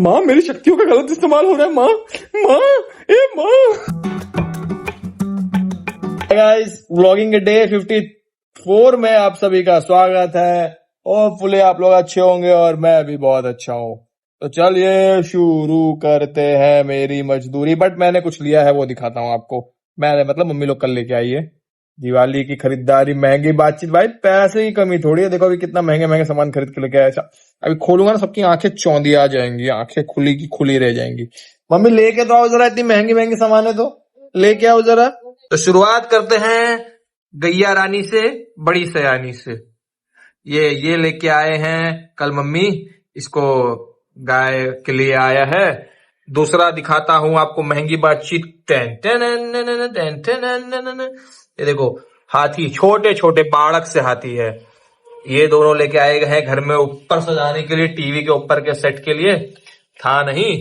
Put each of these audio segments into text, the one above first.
माँ मेरी शक्तियों का गलत इस्तेमाल हो रहा है। माँ माँ ए माँ। गाइस व्लॉगिंग के डे 54 में आप सभी का स्वागत है। होपफुली आप लोग अच्छे होंगे और मैं भी बहुत अच्छा हूँ। तो चलिए शुरू करते हैं मेरी मजदूरी। बट मैंने कुछ लिया है वो दिखाता हूँ आपको। मैंने मतलब मम्मी लोग कल लेके आई है दिवाली की खरीदारी। महंगी बातचीत भाई, पैसे की कमी थोड़ी है। देखो अभी कितना महंगे महंगे सामान खरीद के लेके आया। ऐसा अभी खोलूंगा ना सबकी आंखें चौंधी आ जाएंगी, आंखें खुली की खुली रह जाएंगी। मम्मी लेके तो आओ जरा, इतनी महंगी महंगी सामान है तो लेके आओ जरा। तो शुरुआत करते हैं गैया रानी से, बड़ी सयानी से। ये लेके आए हैं कल मम्मी, इसको गाय के लिए आया है। दूसरा दिखाता हूं आपको महंगी बातचीत। Ten ten ten ten. ये देखो हाथी, छोटे छोटे बाड़क से हाथी है। ये दोनों लेके आए हैं घर में ऊपर सजाने के लिए, टीवी के ऊपर के सेट के लिए था नहीं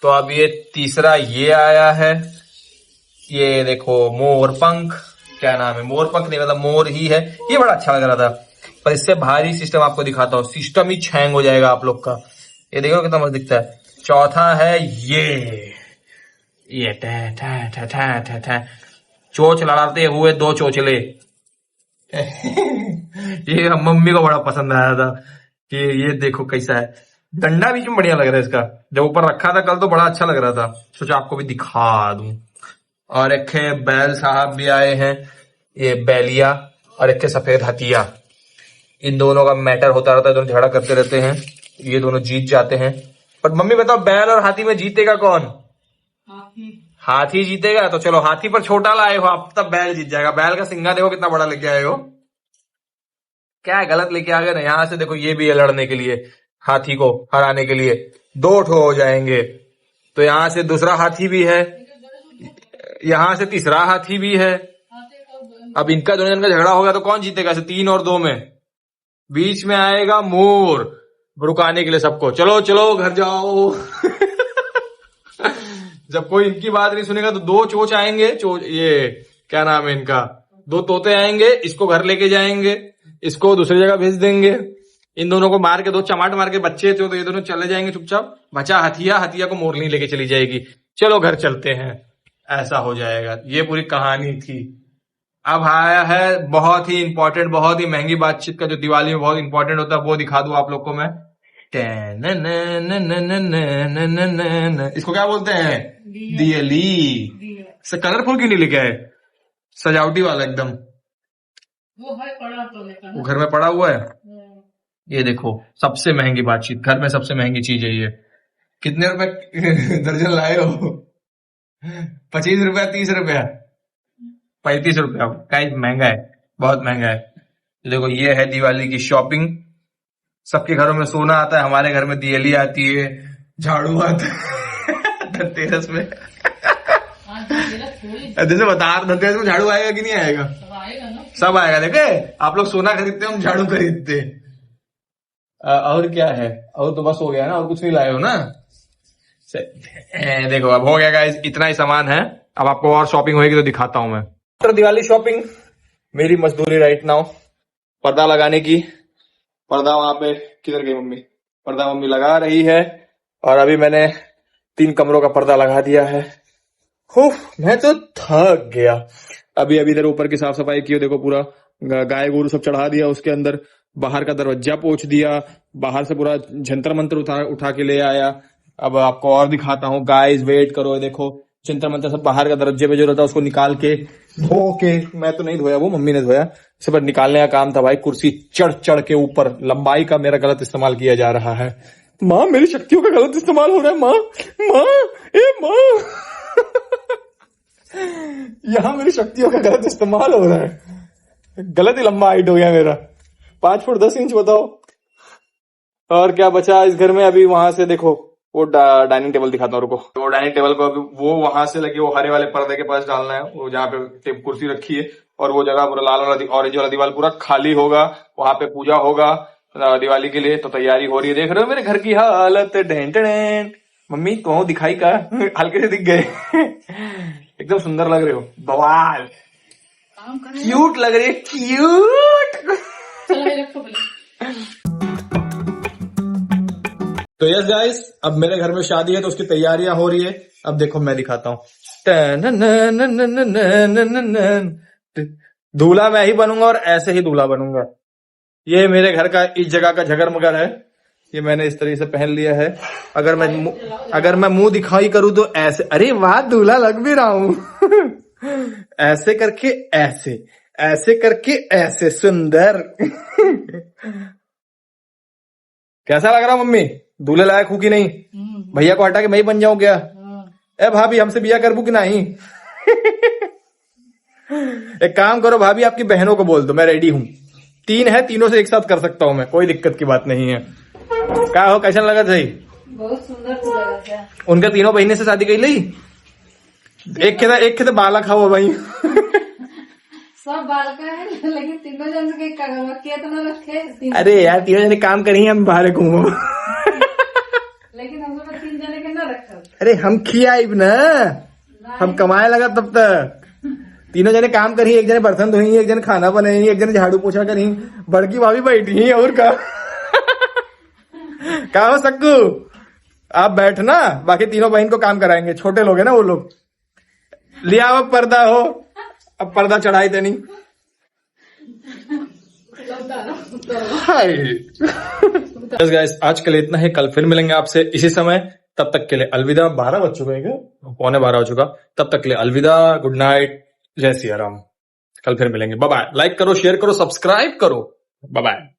तो अब ये तीसरा ये आया है। ये देखो मोर पंख, क्या नाम है, मोर पंख नहीं मतलब मोर ही है। ये बड़ा अच्छा लग रहा था पर इससे भारी सिस्टम आपको दिखाता हूँ, सिस्टम ही हैंग हो जाएगा आप लोग का। ये देखो कितना मस्त दिखता है। चौथा है ये टै टै टै टै टै टै, चोंच लड़ाते हुए दो चोचले। ये मम्मी को बड़ा पसंद आया था कि ये देखो कैसा है। डंडा बीच में बढ़िया लग रहा है इसका, जब ऊपर रखा था कल तो बड़ा अच्छा लग रहा था, सोचा आपको भी दिखा दूं। और एक है बैल साहब भी आए हैं, ये बैलिया, और एक है सफेद हथिया। इन दोनों का मैटर होता रहता है, दोनों झगड़ा करते रहते हैं, ये दोनों जीत जाते हैं। पर मम्मी बताओ बैल और हाथी में जीतेगा कौन? हाथी। हाथी जीतेगा। तो चलो हाथी पर छोटा लाए हो आप, तब बैल जीत जाएगा। बैल का सिंगा देखो कितना बड़ा लेके आए हो। क्या है, गलत लेके आ गए ना। यहां से देखो ये भी है लड़ने के लिए, हाथी को हराने के लिए दो ठो हो जाएंगे। तो यहां से दूसरा हाथी भी है, यहां से तीसरा हाथी भी है। अब इनका दोनों जन का झगड़ा होगा तो कौन जीतेगा? 3 और 2 में बीच में आएगा मोर रुकाने के लिए सबको। चलो चलो घर जाओ। जब कोई इनकी बात नहीं सुनेगा तो दो चोच आएंगे, चोच ये क्या नाम है इनका, दो तोते आएंगे, इसको घर लेके जाएंगे, इसको दूसरी जगह भेज देंगे। इन दोनों को मार के, दो चमाट मार के बच्चे थे तो ये दोनों चले जाएंगे चुपचाप। बचा हथिया, हथिया को मोरनी लेके चली जाएगी। चलो घर चलते हैं, ऐसा हो जाएगा। ये पूरी कहानी थी। अब आया है बहुत ही इंपॉर्टेंट, बहुत ही महंगी बातचीत का, जो दिवाली में बहुत इंपॉर्टेंट होता है, वो दिखा दूं आप लोग को मैं। इसको क्या बोलते हैं? दियली। कलरफुल क्यों नहीं लिखा है? सजावटी वाला एकदम। वो है पड़ा तो, वो घर में पड़ा हुआ है। ये देखो सबसे महंगी बातचीत, घर में सबसे महंगी चीज है ये। कितने रुपए दर्जन लाए हो? 25 रुपया, 30 रुपया, 35 रुपया। गाइस महंगा है, बहुत महंगा है। तो देखो ये है दिवाली की शॉपिंग। सबके घरों में सोना आता है, हमारे घर में दियली आती है, झाड़ू आता है। धनतेरस में जैसे बता, धनतेरस में झाड़ू आएगा कि नहीं आएगा? सब आएगा। देखे आप लोग सोना खरीदते, हम झाड़ू खरीदते। और क्या है? और तो बस हो गया ना, और कुछ नहीं लाए हो ना? देखो अब हो गया गाइस, इतना ही सामान है। अब आपको और शॉपिंग होगी तो दिखाता हूं मैं। तो दिवाली शॉपिंग मेरी मजदूरी राइट नाउ, पर्दा लगाने की। पर्दा वहां पे किधर गई मम्मी? पर्दा मम्मी लगा रही है और अभी मैंने 3 कमरों का पर्दा लगा दिया है। मैं तो थक गया। अभी अभी इधर ऊपर की साफ सफाई की, देखो पूरा गाय गोरू सब चढ़ा दिया उसके अंदर। बाहर का दरवाजा पोंछ दिया, बाहर से पूरा जंतर मंतर उठा के ले आया। अब आपको और दिखाता हूँ गाइस, वेट करो। देखो जंतर मंतर सब बाहर का दरवाजे पे जो रहता है उसको निकाल के धो के, मैं तो नहीं धोया, वो मम्मी ने धोया, सब निकालने का काम था भाई। कुर्सी चढ़ चढ़ के ऊपर, लंबाई का मेरा गलत इस्तेमाल किया जा रहा है। माँ मेरी शक्तियों का गलत इस्तेमाल हो रहा है। माँ माँ ए माँ। यहाँ मेरी शक्तियों का गलत इस्तेमाल हो रहा है। गलत ही लंबा हाइट हो गया मेरा, 5 फुट 10 इंच बताओ। और क्या बचा इस घर में? अभी वहां से देखो वो डाइनिंग टेबल दिखाता हूँ, रुको। तो डाइनिंग टेबल को अभी वो वहां से लगे, वो हरे वाले पर्दे के पास डालना है, वो जहाँ पे कुर्सी रखी है। और वो जगह पूरा लाल वाला ऑरेंज वाला दीवार पूरा खाली होगा, वहां पे पूजा होगा दिवाली के लिए। तो तैयारी हो रही है, देख रहे हो मेरे घर की हालत। ढें ढें। मम्मी तो दिखाई का हल्के से दिख गए। एकदम सुंदर लग रहे हो, बवाल, क्यूट लग रही है, क्यूट। तो यस गाइस, अब मेरे घर में शादी है तो उसकी तैयारियां हो रही है। अब देखो मैं दिखाता हूँ। दूल्हा मैं ही बनूंगा और ऐसे ही दूल्हा बनूंगा। ये मेरे घर का इस जगह का झगर मगर है। ये मैंने इस तरीके से पहन लिया है। अगर मैं मुंह दिखाई करूं तो ऐसे, अरे वाह दूल्हा लग भी रहा हूं। ऐसे करके ऐसे, ऐसे करके ऐसे, सुंदर। कैसा लग रहा मम्मी? दूल्हे लायक हूं कि नहीं? भैया को हटा के मैं ही बन जाऊं क्या? ए भाभी, हमसे बिया करबू कि नहीं? एक काम करो भाभी, आपकी बहनों को बोल दो मैं रेडी हूँ। 3 है, तीनों से एक साथ कर सकता हूँ मैं, कोई दिक्कत की बात नहीं है। क्या हो, कैसा लगा सही? बहुत सुंदर लगा। उनका तीनों बहने से शादी कर ली। एक के बालक खाओ भाई। सब बालका है लेकिन तीनों जन के कितना रखे। अरे यार, तीनों जने काम करी हम बाहर घूमो। लेकिन हम लोग 3 जने के ना रखा। अरे हम खियाई ना, हम कमाए लगा तब तक। तीनों जने काम करी, एक जने बर्तन धोई, एक जने खाना बनाई, एक जने झाड़ू पोछा करी, बड़की भाभी बैठी और का। क्या हो सक्कू, आप बैठना, बाकी तीनों बहन को काम कराएंगे। छोटे लोग हैं ना वो लोग। लिया अब पर्दा हो, अब पर्दा चढ़ाई देनी। हाय गाइस, आज के लिए इतना ही। कल फिर मिलेंगे आपसे इसी समय। तब तक के लिए अलविदा। 12 बज चुके हैं क्या? 11:15 हो चुका। तब तक के लिए अलविदा, गुड नाइट, जय सिया राम। कल फिर मिलेंगे। Bye bye. लाइक करो, शेयर करो, सब्सक्राइब करो। Bye bye.